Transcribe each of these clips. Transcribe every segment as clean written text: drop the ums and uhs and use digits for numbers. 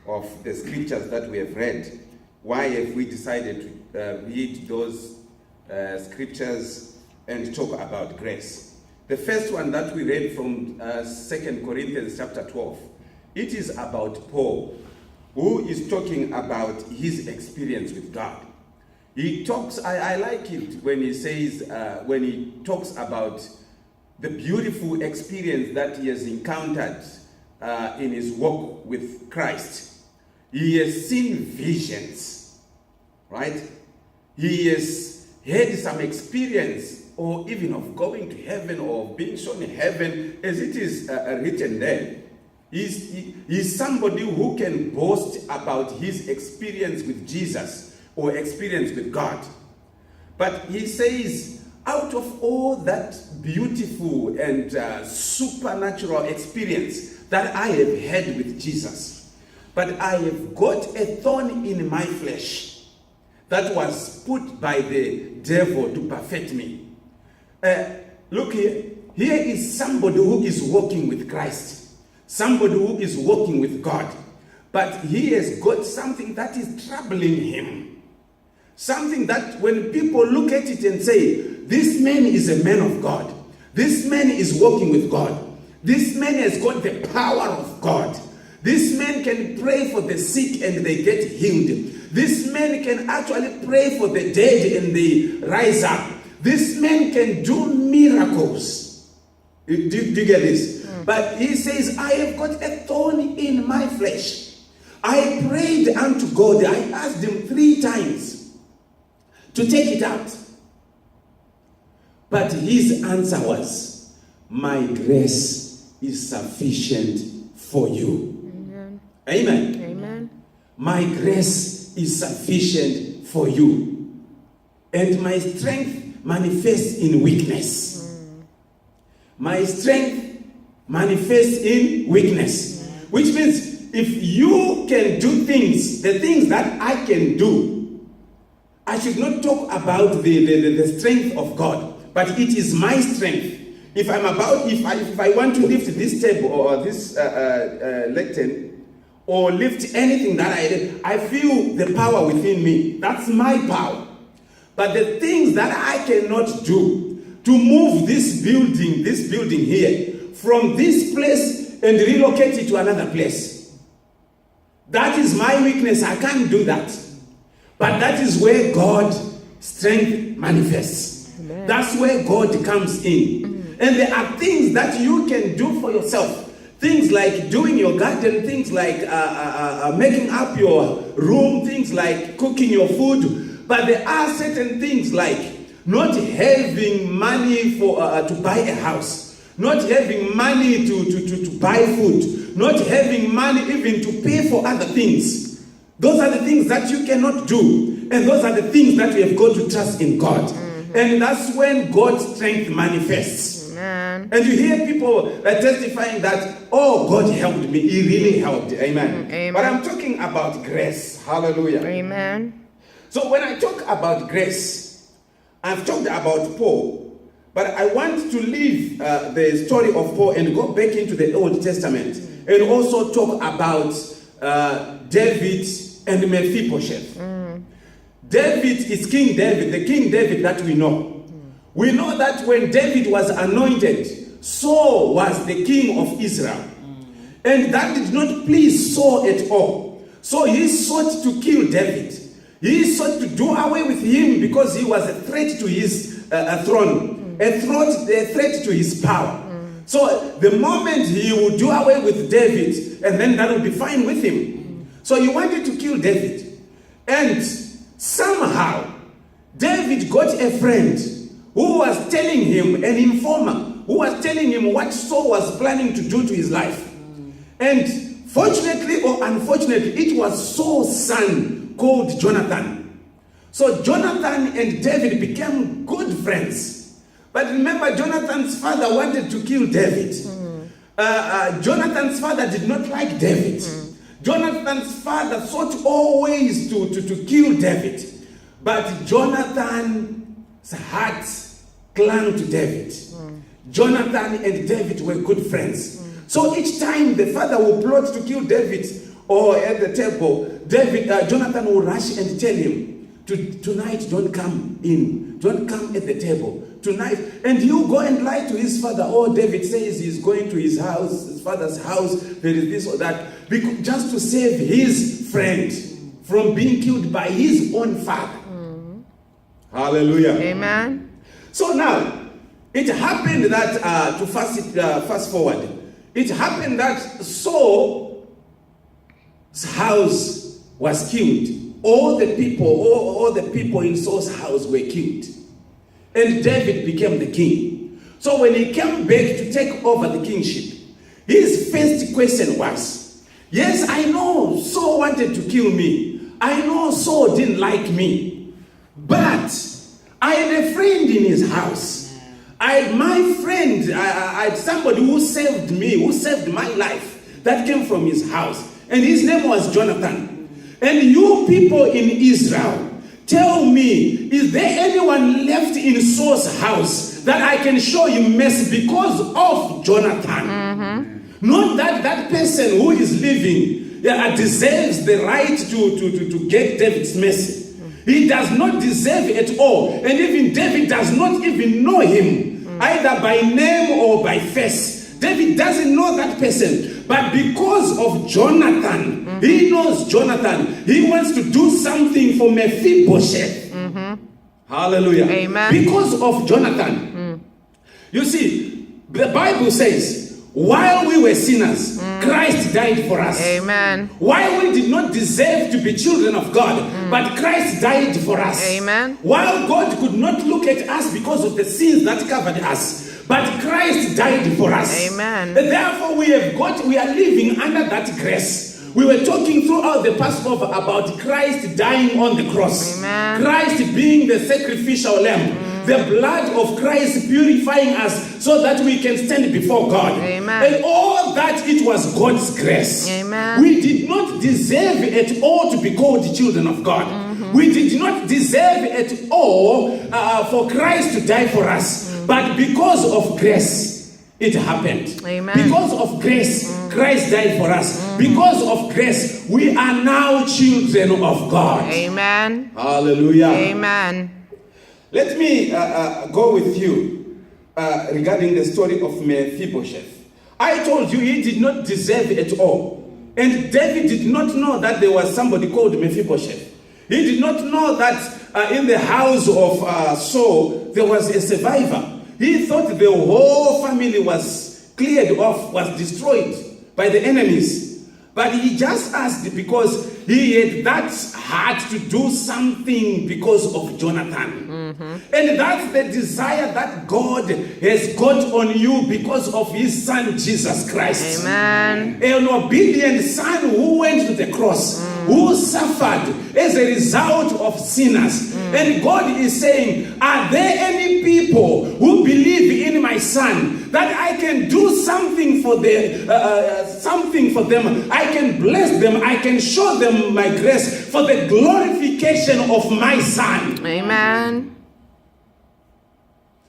of the scriptures that we have read. Why have we decided to read those scriptures and talk about grace? The first one that we read from 2 Corinthians chapter 12, it is about Paul, who is talking about his experience with God. He talks, I like it when he says, when he talks about the beautiful experience that he has encountered in his walk with Christ. He has seen visions, right? He has had some experience, or even of going to heaven, or being shown in heaven, as it is written there. He's somebody who can boast about his experience with Jesus, or experience with God. But he says, out of all that beautiful and supernatural experience that I have had with Jesus, but I have got a thorn in my flesh that was put by the devil to perfect me. Look here. Here is somebody who is walking with Christ. Somebody who is walking with God. But he has got something that is troubling him. Something that when people look at it and say, this man is a man of God. This man is walking with God. This man has got the power of God. This man can pray for the sick and they get healed. This man can actually pray for the dead and they rise up. This man can do miracles. Do you get this? But he says, I have got a thorn in my flesh. I prayed unto God. I asked him 3 times to take it out. But his answer was, my grace is sufficient for you. Amen. Amen. Amen. My grace is sufficient for you. And my strength manifests in weakness. My strength manifests in weakness. Which means if you can do things, the things that I can do, I should not talk about the strength of God, but it is my strength. If I want to lift this table or this lectern, or lift anything that I feel the power within me. That's my power. But the things that I cannot do, to move this building here, from this place and relocate it to another place, that is my weakness. I can't do that. But that is where God's strength manifests. Amen. That's where God comes in. And there are things that you can do for yourself. Things like doing your garden, things like making up your room, things like cooking your food. But there are certain things like not having money for to buy a house, not having money to buy food, not having money even to pay for other things. Those are the things that you cannot do. And those are the things that we have got to trust in God. And that's when God's strength manifests. Amen. And you hear people testifying that, oh, God helped me. He really helped. Amen. Amen. But I'm talking about grace. Hallelujah. Amen. So when I talk about grace, I've talked about Paul. But I want to leave the story of Paul and go back into the Old Testament. And also talk about David and Mephibosheth. David is King David, the King David that we know. We know that when David was anointed, Saul was the king of Israel. And that did not please Saul at all. So he sought to kill David. He sought to do away with him because he was a threat to his throne, a threat to his power. So the moment he would do away with David, and then that would be fine with him. So he wanted to kill David. And somehow, David got a friend who was telling him, an informer, who was telling him what Saul was planning to do to his life. And fortunately or unfortunately, it was Saul's son called Jonathan. So Jonathan and David became good friends. But remember, Jonathan's father wanted to kill David. Jonathan's father did not like David. Jonathan's father sought always to kill David. But Jonathan's heart clung to David. Jonathan and David were good friends. So each time the father would plot to kill David, or at the table, Jonathan will rush and tell him, tonight don't come in. Don't come at the table. Tonight. And he'll go and lie to his father. Oh, David says he's going to his house, his father's house. There is this or that. Just to save his friend from being killed by his own father. Hallelujah. Amen. So now, it happened that, to fast forward, it happened that Saul's house was killed. All the people in Saul's house were killed. And David became the king. So when he came back to take over the kingship, his first question was, yes, I know Saul wanted to kill me. I know Saul didn't like me. But I had a friend in his house. I had somebody who saved me, who saved my life, that came from his house. And his name was Jonathan. And you people in Israel, tell me, is there anyone left in Saul's house that I can show you mercy because of Jonathan? Not that person who is living deserves the right to get David's mercy. He does not deserve it at all. And even David does not even know him, either by name or by face. David doesn't know that person. But because of Jonathan, he knows Jonathan. He wants to do something for Mephibosheth. Hallelujah. Amen. Because of Jonathan. You see, the Bible says, while we were sinners, Christ died for us. Amen. While we did not deserve to be children of God, but Christ died for us. Amen. While God could not look at us because of the sins that covered us, but Christ died for us. Amen. And therefore we are living under that grace. We were talking throughout the Passover about Christ dying on the cross. Amen. Christ being the sacrificial lamb. The blood of Christ purifying us so that we can stand before God. Amen. And all that, it was God's grace. Amen. We did not deserve at all to be called the children of God. We did not deserve at all for Christ to die for us. But because of grace, it happened. Amen. Because of grace, Christ died for us. Because of grace, we are now children of God. Amen. Hallelujah. Amen. Let me go with you regarding the story of Mephibosheth. I told you he did not deserve it at all. And David did not know that there was somebody called Mephibosheth. He did not know that in the house of Saul there was a survivor. He thought the whole family was cleared off, was destroyed by the enemies. But he just asked because he had that heart to do something because of Jonathan. And that's the desire that God has got on you because of his son Jesus Christ. Amen. An obedient son who went to the cross, who suffered as a result of sinners. And God is saying, are there any people who believe in my son that I can do something for them? I can bless them. I can show them my grace for the glorification of my son. Amen.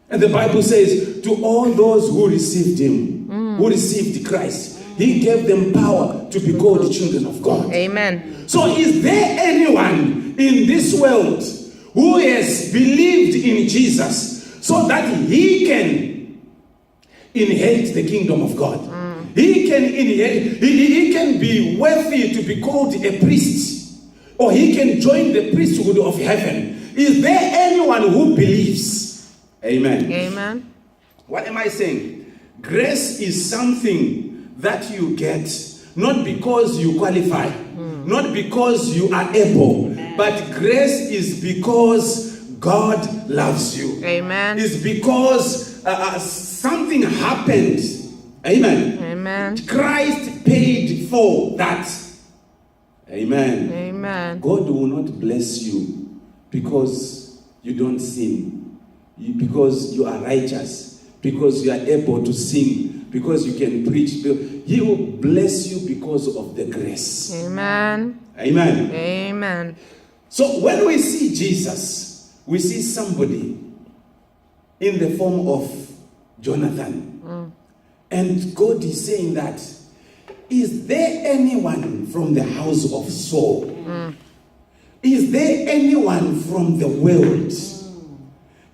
And the Bible says, to all those who received him, who received Christ, he gave them power to be called the children of God. Amen. So is there anyone in this world who has believed in Jesus so that he can inherit the kingdom of God? He can inherit, he can be worthy to be called a priest, or he can join the priesthood of heaven. Is there anyone who believes? Amen. Amen. What am I saying? Grace is something that you get not because you qualify, not because you are able, but grace is because God loves you. Amen. It's because something happened. Amen. Amen. Christ paid for that. Amen. Amen. God will not bless you because you don't sin, because you are righteous, because you are able to sing, because you can preach. He will bless you because of the grace. Amen. Amen. Amen. So when we see Jesus, we see somebody in the form of Jonathan. And God is saying that is there anyone from the house of Saul? Is there anyone from the world?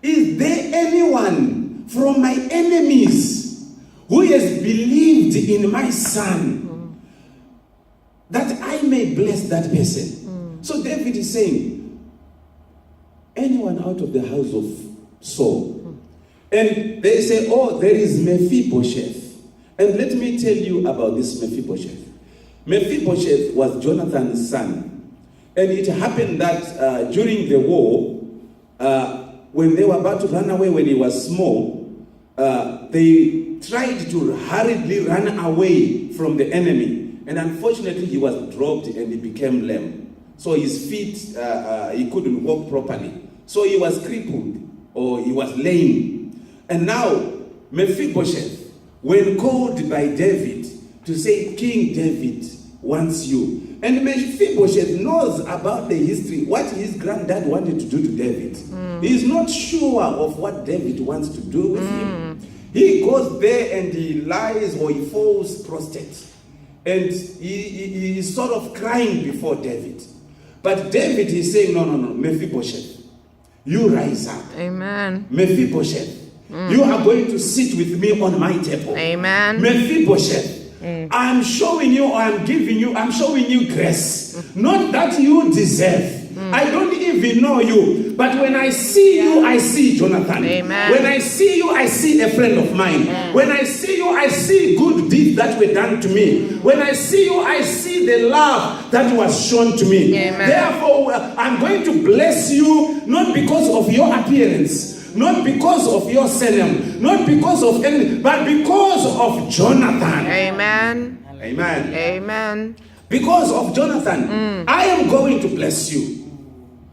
Is there anyone from my enemies who has believed in my son that I may bless that person? So David is saying, anyone out of the house of Saul? And they say, oh, there is Mephibosheth. And let me tell you about this Mephibosheth. Mephibosheth was Jonathan's son. And it happened that during the war, when they were about to run away when he was small, they tried to hurriedly run away from the enemy. And unfortunately, he was dropped and he became lame. So his feet, he couldn't walk properly. So he was crippled or he was lame. And now, Mephibosheth, when called by David to say, King David wants you. And Mephibosheth knows about the history, what his granddad wanted to do to David. He's not sure of what David wants to do with him. He goes there and he lies or he falls prostrate. And he is sort of crying before David. But David is saying, no, Mephibosheth, you rise up. Amen. Mephibosheth, you are going to sit with me on my table. Amen. Mephibosheth, I'm showing you, I'm showing you grace. Not that you deserve. I don't even know you. But when I see you, I see Jonathan. Amen. When I see you, I see a friend of mine. When I see you, I see good deeds that were done to me. When I see you, I see the love that was shown to me. Amen. Therefore, I'm going to bless you, not because of your appearance, not because of your surname, not because of anything, but because of Jonathan. Amen. Amen. Amen. Because of Jonathan, I am going to bless you.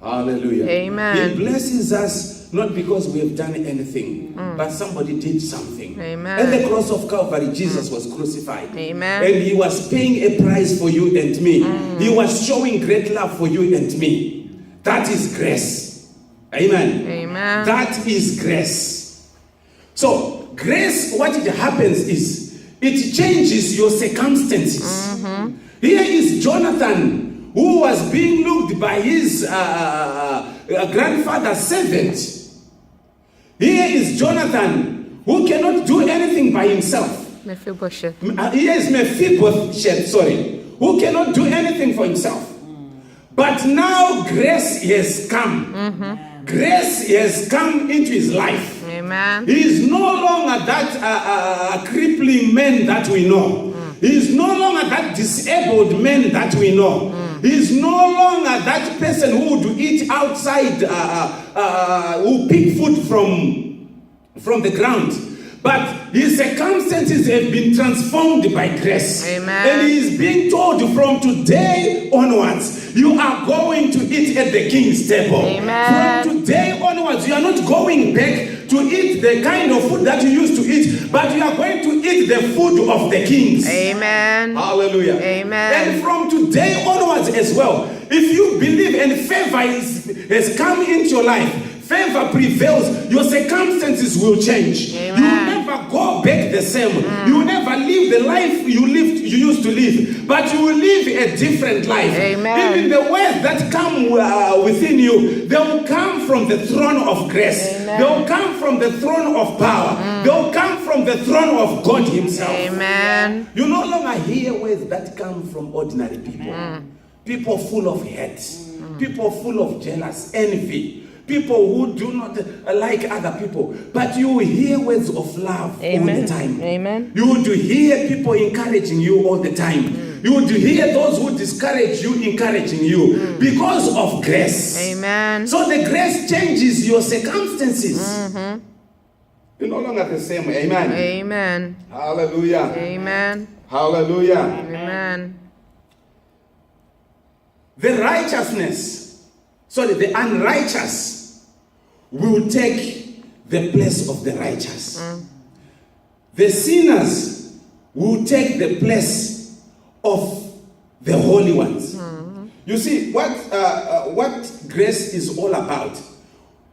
Hallelujah. Amen. He blesses us not because we have done anything, but somebody did something. Amen. At the cross of Calvary, Jesus was crucified. Amen. And he was paying a price for you and me. He was showing great love for you and me. That is grace. Amen. Amen. That is grace. So, grace, what it happens is, it changes your circumstances. Here is Jonathan, who was being looked by his grandfather's servant. Here is Jonathan, who cannot do anything by himself. Mephibosheth. Here is Mephibosheth, who cannot do anything for himself. But now grace has come. Grace has come into his life. Amen. He is no longer that crippling man that we know. He is no longer that disabled man that we know. He is no longer that person who would eat outside, who pick food from the ground. But his circumstances have been transformed by grace. Amen. And he is being told from today onwards, you are going to eat at the king's table. Amen. From today onwards, you are not going back to eat the kind of food that you used to eat, but you are going to eat the food of the kings. Amen. Hallelujah. Amen. And from today onwards as well, if you believe and favor has come into your life, favor prevails, your circumstances will change. Amen. You will never go back the same. You will never live the life you used to live, but you will live a different life. Amen. Even the words that come within you, they will come from the throne of grace. Amen. They will come from the throne of power. They will come from the throne of God himself. Amen. You no longer hear words that come from ordinary people. People full of hate. People full of jealous, envy. People who do not like other people. But you will hear words of love all the time. Amen. You would hear people encouraging you all the time. You would hear those who discourage you encouraging you because of grace. Amen. So the grace changes your circumstances. You're no longer the same. Amen. Amen. Hallelujah. Amen. Hallelujah. Amen. The unrighteous will take the place of the righteous. The sinners will take the place of the holy ones. You see, what grace is all about,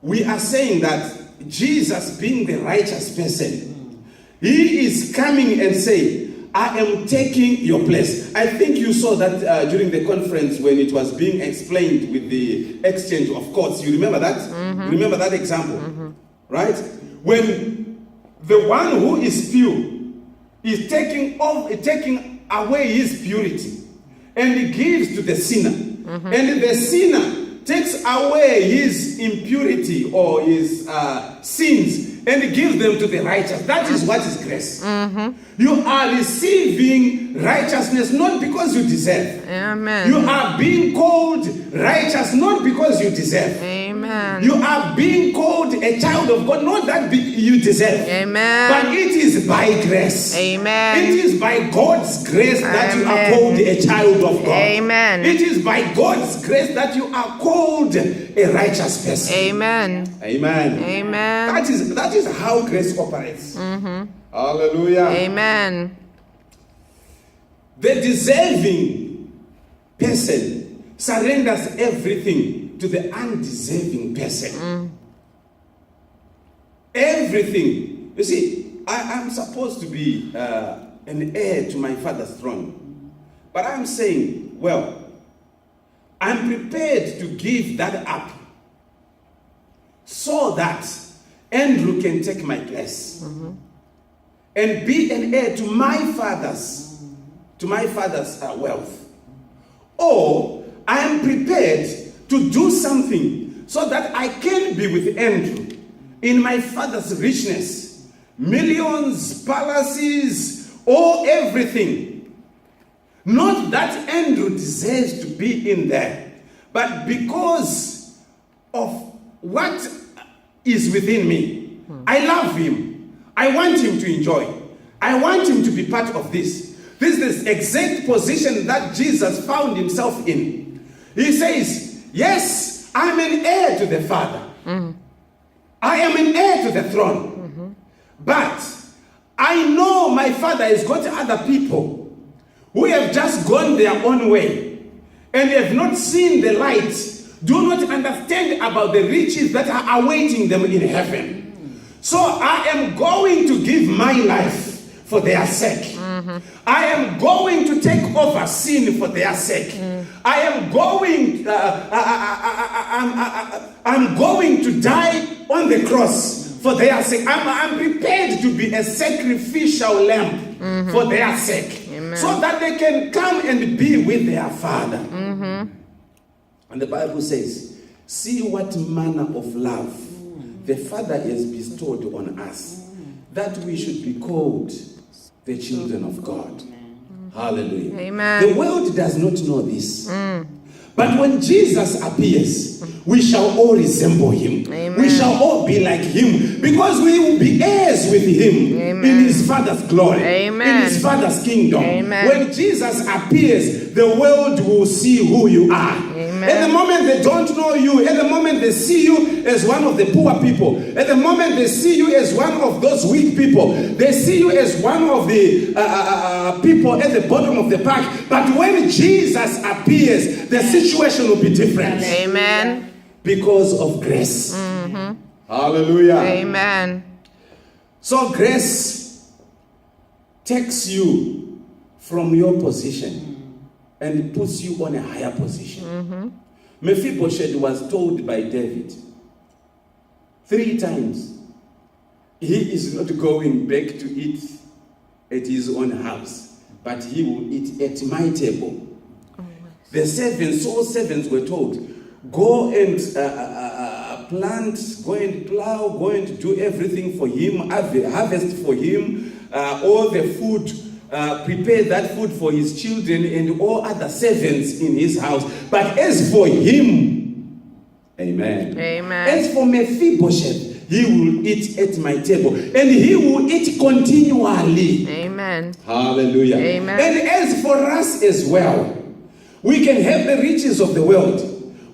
we are saying that Jesus, being the righteous person, he is coming and saying, I am taking your place. I think you saw that during the conference when it was being explained with the exchange of courts. You remember that? You remember that example? Right? When the one who is pure is taking away his purity and he gives to the sinner. And the sinner takes away his impurity or his sins and gives them to the righteous. That is what is grace. You are receiving righteousness not because you deserve. Amen. You are being called righteous not because you deserve. Amen. You are being called a child of God not that you deserve. Amen. But it is by grace. Amen. It is by God's grace that you are Amen. called a child of God. Amen. It is by God's grace that you are called a righteous person. Amen. Amen. Amen. That is how grace operates. Hallelujah. Amen. The deserving person surrenders everything to the undeserving person. Everything. You see, I am supposed to be an heir to my father's throne. But I'm saying, well, I'm prepared to give that up so that Andrew can take my place and be an heir to my father's wealth. Or I am prepared to do something so that I can be with Andrew in my father's richness, millions, palaces, or everything. Not that Andrew deserves to be in there, but because of what is within me. I love him. I want him to enjoy. I want him to be part of this. This is the exact position that Jesus found himself in. He says, yes, I'm an heir to the Father. I am an heir to the throne. But I know my Father has got other people who have just gone their own way and have not seen the light, do not understand about the riches that are awaiting them in heaven. So I am going to give my life for their sake. I am going to take over sin for their sake. I am going I'm going to die on the cross for their sake. I'm prepared to be a sacrificial lamb for their sake. Amen. So that they can come and be with their Father. And the Bible says, see what manner of love the Father has bestowed on us, that we should be called the children of God. Hallelujah. Amen. The world does not know this. But when Jesus appears, we shall all resemble him. Amen. We shall all be like him, because we will be heirs with him. Amen. In his Father's glory. Amen. In his Father's kingdom. Amen. When Jesus appears, the world will see who you are. Amen. At the moment they don't know you, at the moment they see you as one of the poor people, at the moment they see you as one of those weak people, they see you as one of the people at the bottom of the pack. But when Jesus appears, the situation will be different. Amen. Because of grace. Hallelujah. Amen. So grace takes you from your position and puts you on a higher position. Mephibosheth was told by David 3 times, he is not going back to eat at his own house, but he will eat at my table. The servants were told, go and plant, go and plow, go and do everything for him, harvest for him, all the food, prepare that food for his children and all other servants in his house. But as for him, amen. Amen. As for Mephibosheth, he will eat at my table, and he will eat continually. Amen. Hallelujah. Amen. And as for us as well, we can have the riches of the world.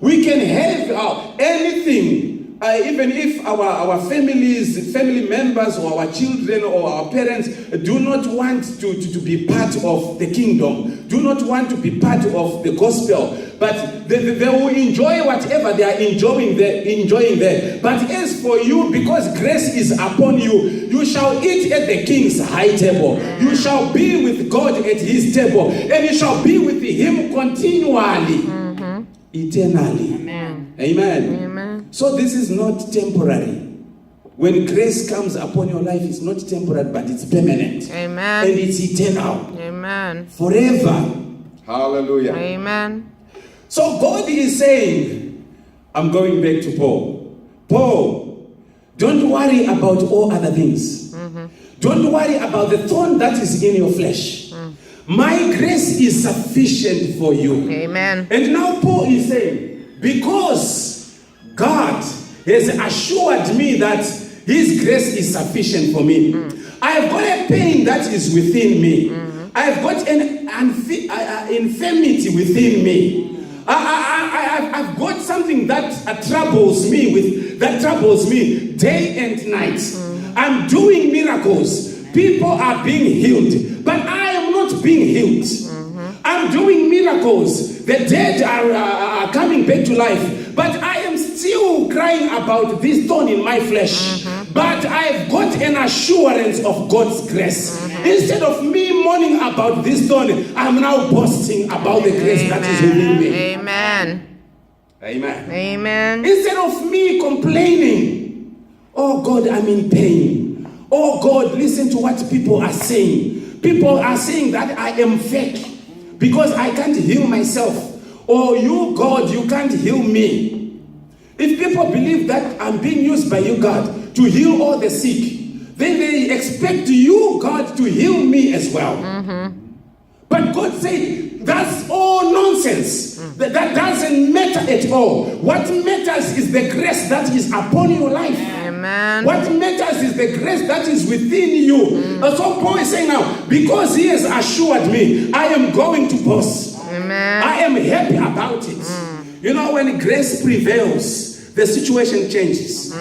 We can have anything. Even if our family members or our children or our parents do not want to be part of the kingdom, do not want to be part of the gospel, but they will enjoy whatever they are enjoying there. But as for you, because grace is upon you, you shall eat at the king's high table. You shall be with God at his table, and you shall be with him continually, eternally. Amen. Amen. Amen. So this is not temporary. When grace comes upon your life, it's not temporary, but it's permanent. Amen. And it's eternal. Amen. Forever. Hallelujah. Amen. So God is saying, I'm going back to Paul. Paul, don't worry about all other things. Don't worry about the thorn that is in your flesh. My grace is sufficient for you. Amen. And now Paul is saying, because God has assured me that his grace is sufficient for me. I have got a pain that is within me. I have got an infirmity within me. I've got something that troubles me day and night. I'm doing miracles. People are being healed, but I am not being healed. I'm doing miracles. The dead are coming back to life, but I am still crying about this thorn in my flesh. But I've got an assurance of God's grace. Instead of me mourning about this thorn, I'm now boasting about the grace that is within me. Amen. Amen. Amen. Instead of me complaining, oh God, I'm in pain. Oh God, listen to what people are saying. People are saying that I am fake because I can't heal myself. Or you, God, you can't heal me. If people believe that I'm being used by you, God, to heal all the sick, then they expect you, God, to heal me as well. But God said, that's all nonsense. That doesn't matter at all. What matters is the grace that is upon your life. Amen. What matters is the grace that is within you. So Paul is saying now, because he has assured me, I am going to boast. Amen. I am happy about it. You know, when grace prevails, the situation changes.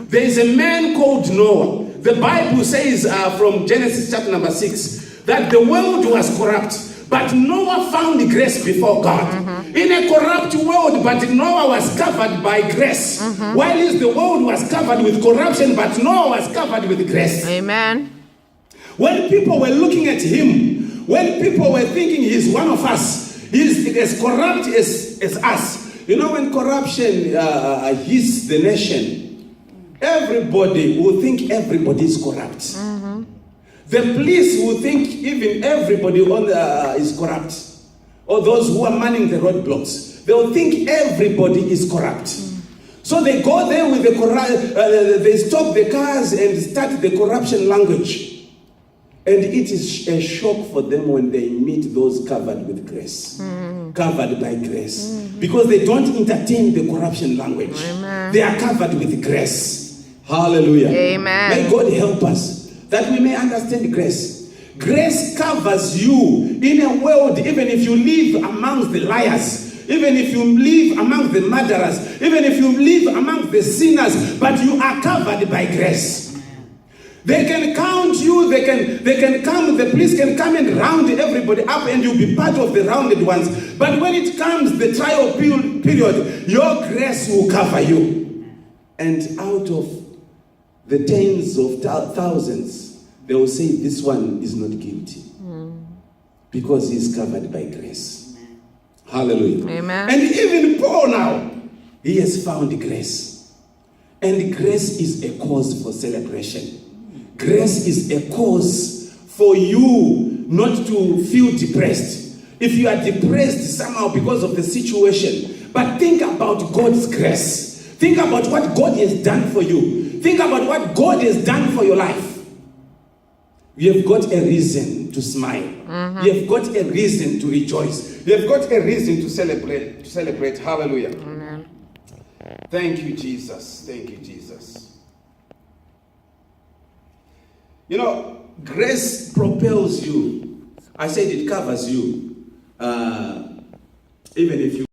There is a man called Noah. The Bible says from Genesis chapter number 6 that the world was corrupt, but Noah found grace before God. In a corrupt world, but Noah was covered by grace. While the world was covered with corruption, but Noah was covered with grace. Amen. When people were looking at him, when people were thinking he's one of us, he's as corrupt as us. You know, when corruption hits the nation, everybody will think everybody is corrupt. The police will think even everybody is corrupt. Or those who are manning the roadblocks, they will think everybody is corrupt. So they go there with they stop the cars and start the corruption language. And it is a shock for them when they meet those covered with grace. Covered by grace. Because they don't entertain the corruption language. Amen. They are covered with grace. Hallelujah. Amen. May God help us that we may understand grace. Grace covers you in a world, even if you live amongst the liars, even if you live among the murderers, even if you live among the sinners, but you are covered by grace. They can count you, they can come, the police can come and round everybody up and you'll be part of the rounded ones. But when it comes the trial period, your grace will cover you. And out of the tens of thousands, they will say this one is not guilty. Because he is covered by grace. Hallelujah. Amen. And even Paul now, he has found grace. And grace is a cause for celebration. Grace is a cause for you not to feel depressed. If you are depressed somehow because of the situation, but think about God's grace. Think about what God has done for you. Think about what God has done for your life. You have got a reason to smile. You have got a reason to rejoice. You have got a reason to celebrate. Hallelujah. Amen. Thank you, Jesus. Thank you, Jesus. You know, grace propels you. I said it covers you. Even if you